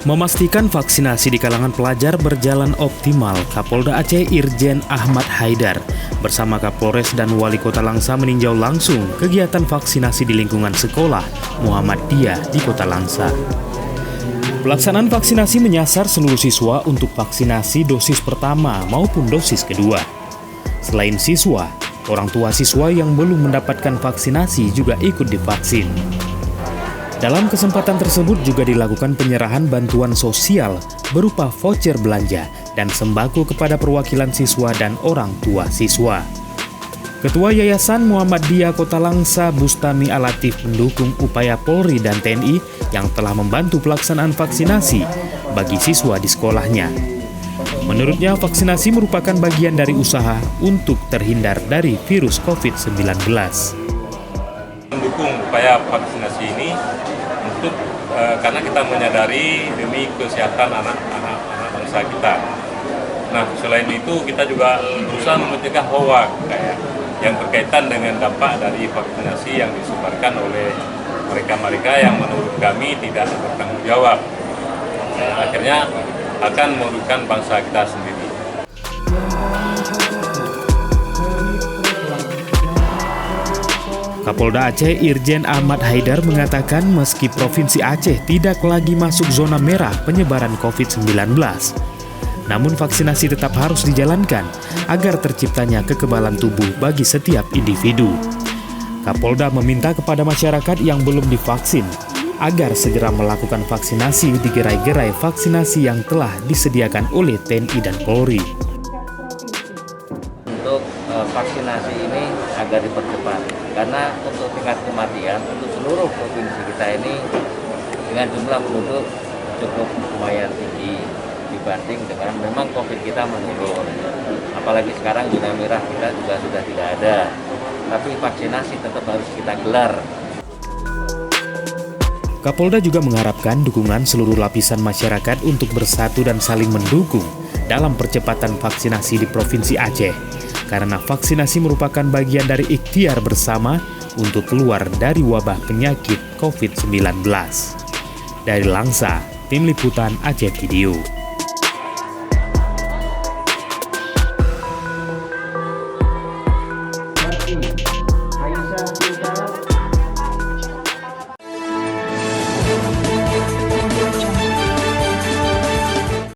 Memastikan vaksinasi di kalangan pelajar berjalan optimal, Kapolda Aceh Irjen Ahmad Haidar bersama Kapolres dan Wali Kota Langsa meninjau langsung kegiatan vaksinasi di lingkungan sekolah Muhammadiyah di Kota Langsa. Pelaksanaan vaksinasi menyasar seluruh siswa untuk vaksinasi dosis pertama maupun dosis kedua. Selain siswa, orang tua siswa yang belum mendapatkan vaksinasi juga ikut divaksin. Dalam kesempatan tersebut juga dilakukan penyerahan bantuan sosial berupa voucher belanja dan sembako kepada perwakilan siswa dan orang tua siswa. Ketua Yayasan Muhammadiyah Kota Langsa Bustami Alatif mendukung upaya Polri dan TNI yang telah membantu pelaksanaan vaksinasi bagi siswa di sekolahnya. Menurutnya, vaksinasi merupakan bagian dari usaha untuk terhindar dari virus COVID-19. Mendukung upaya vaksinasi ini karena kita menyadari demi kesehatan anak-anak bangsa kita. Nah, selain itu kita juga berusaha mencegah hoak yang berkaitan dengan dampak dari vaksinasi yang disebarkan oleh mereka-mereka yang menurut kami tidak bertanggung jawab. Akhirnya akan merugikan bangsa kita sendiri. Kapolda Aceh Irjen Ahmad Haidar mengatakan meski Provinsi Aceh tidak lagi masuk zona merah penyebaran COVID-19, namun vaksinasi tetap harus dijalankan agar terciptanya kekebalan tubuh bagi setiap individu. Kapolda meminta kepada masyarakat yang belum divaksin agar segera melakukan vaksinasi di gerai-gerai vaksinasi yang telah disediakan oleh TNI dan Polri. Untuk vaksinasi ini agar dipercepat, karena untuk tingkat kematian untuk seluruh provinsi kita ini dengan jumlah penduduk cukup lumayan tinggi dibanding dengan memang COVID kita menurun. Apalagi sekarang zona merah kita juga sudah tidak ada, tapi vaksinasi tetap harus kita gelar. Kapolda juga mengharapkan dukungan seluruh lapisan masyarakat untuk bersatu dan saling mendukung dalam percepatan vaksinasi di Provinsi Aceh, karena vaksinasi merupakan bagian dari ikhtiar bersama untuk keluar dari wabah penyakit COVID-19. Dari Langsa, Tim Liputan Aceh Video.